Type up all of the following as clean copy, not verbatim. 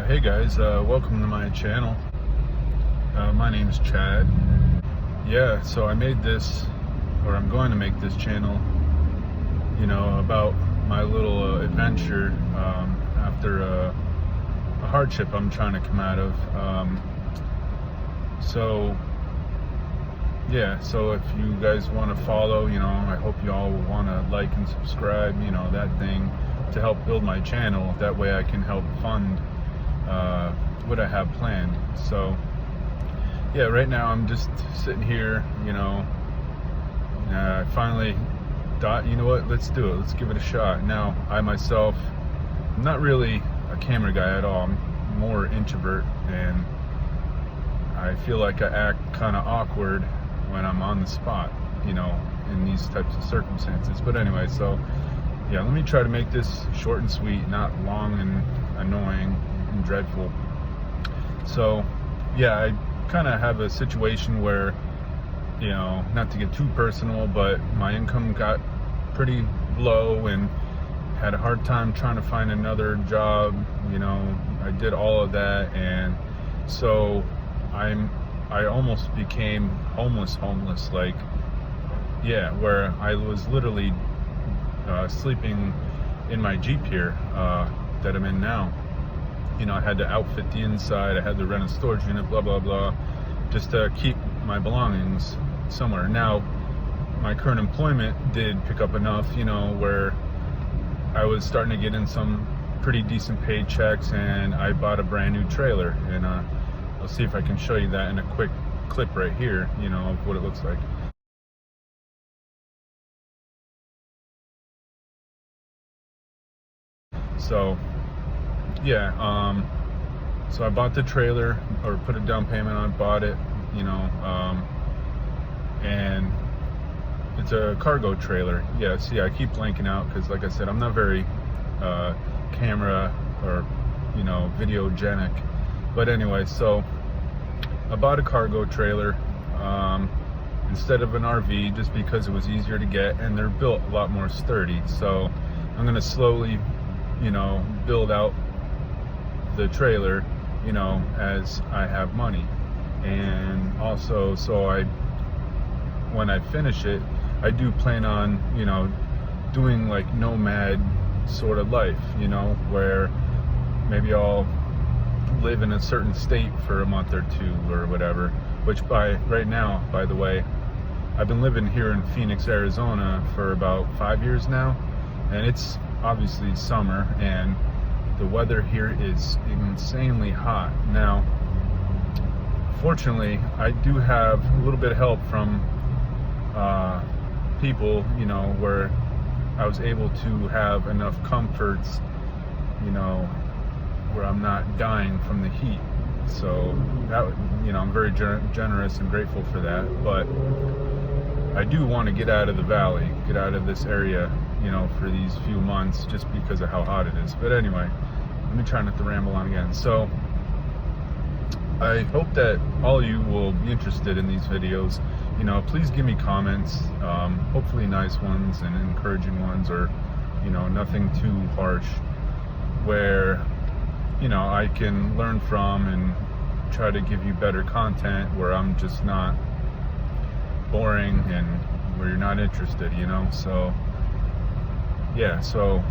Hey guys, welcome to my channel. My name's Chad. Yeah, so I made this, or I'm going to make this channel, about my little adventure after a hardship I'm trying to come out of. So if you guys want to follow, I hope you all will want to like and subscribe, that thing, to help build my channel. That way I can help fund what I have planned. So yeah, right now I'm just sitting here, I finally thought, you know what, let's do it, let's give it a shot. Now, I myself, I'm not really a camera guy at all. I'm more introvert, and I feel like I act kind of awkward when I'm on the spot, in these types of circumstances. But anyway, so yeah, let me try to make this short and sweet, not long and annoying and dreadful. So yeah, I kind of have a situation where, not to get too personal, but my income got pretty low and had a hard time trying to find another job. I did all of that, and so I almost became homeless, like, yeah, where I was literally sleeping in my Jeep here that I'm in now. I had to outfit the inside, I had to rent a storage unit, blah, blah, blah, just to keep my belongings somewhere. Now, my current employment did pick up enough, where I was starting to get in some pretty decent paid checks, and I bought a brand new trailer, and I'll see if I can show you that in a quick clip right here, of what it looks like. So yeah, so I bought the trailer, or put a down payment on it, bought it, and it's a cargo trailer. Yeah, see, I keep blanking out because, like I said, I'm not very camera or videogenic. But anyway, so I bought a cargo trailer instead of an RV, just because it was easier to get, and they're built a lot more sturdy. So I'm gonna slowly build out the trailer, as I have money. And also, so when I finish it, I do plan on, doing like nomad sort of life, where maybe I'll live in a certain state for a month or two or whatever, which right now, by the way, I've been living here in Phoenix, Arizona for about 5 years now, and it's obviously summer, and the weather here is insanely hot. Now, fortunately, I do have a little bit of help from people, where I was able to have enough comforts, where I'm not dying from the heat. So that, I'm very generous and grateful for that. But I do want to get out of the valley, get out of this area, for these few months, just because of how hot it is. But anyway, let me try not to ramble on again. So I hope that all of you will be interested in these videos. Please give me comments, hopefully nice ones and encouraging ones, or nothing too harsh, where I can learn from and try to give you better content, where I'm just not boring and where you're not interested, so yeah. So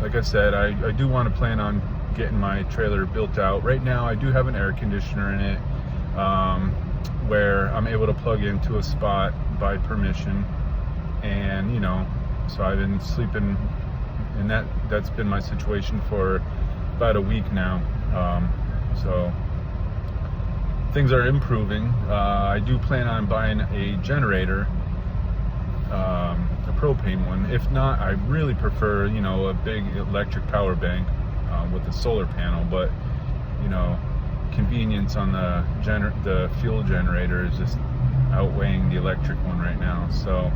like I said, I do want to plan on getting my trailer built out. Right now I do have an air conditioner in it, where I'm able to plug into a spot by permission, and so I've been sleeping, and that's been my situation for about a week now. So things are improving. I do plan on buying a generator, a propane one. If not, I really prefer a big electric power bank with a solar panel, but convenience on the fuel generator is just outweighing the electric one right now. So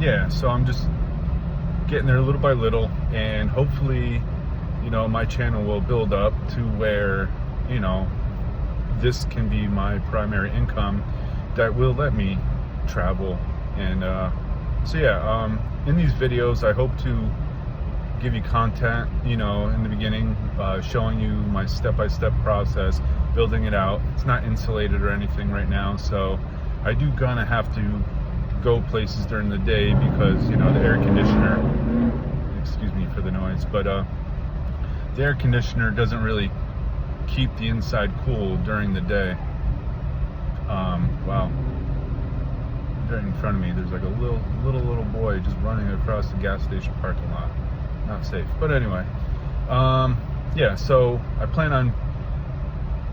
yeah, so I'm just getting there little by little, and hopefully my channel will build up to where this can be my primary income that will let me travel. And so yeah, in these videos I hope to give you content, you know, in the beginning, showing you my step-by-step process, building it out. It's not insulated or anything right now, so I do gonna have to go places during the day because, you know, the air conditioner, excuse me for the noise, but the air conditioner doesn't really keep the inside cool during the day. Wow. Right in front of me, there's like a little boy just running across the gas station parking lot. Not safe. But anyway, yeah, so I plan on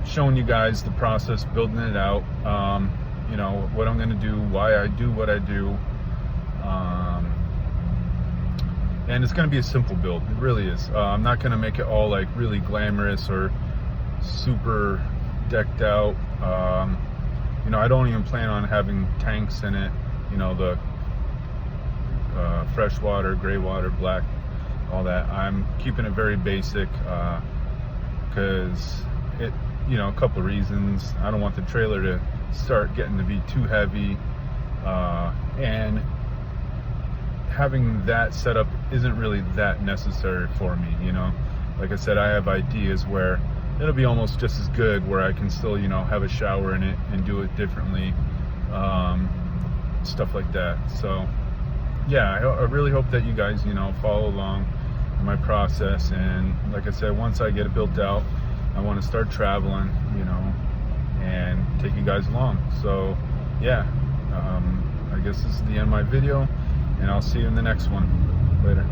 showing you guys the process, building it out, you know, what I'm going to do, why I do what I do, and it's going to be a simple build. It really is. I'm not going to make it all like really glamorous or super decked out. You know, I don't even plan on having tanks in it, you know, the fresh water, gray water, black, all that. I'm keeping it very basic because it, you know, a couple of reasons. I don't want the trailer to start getting to be too heavy, and having that setup isn't really that necessary for me, you know. Like I said, I have ideas where it'll be almost just as good, where I can still, you know, have a shower in it and do it differently, stuff like that. So yeah, I really hope that you guys, you know, follow along in my process. And like I said, once I get it built out, I want to start traveling, you know, and take you guys along. So yeah, I guess this is the end of my video, and I'll see you in the next one. Later.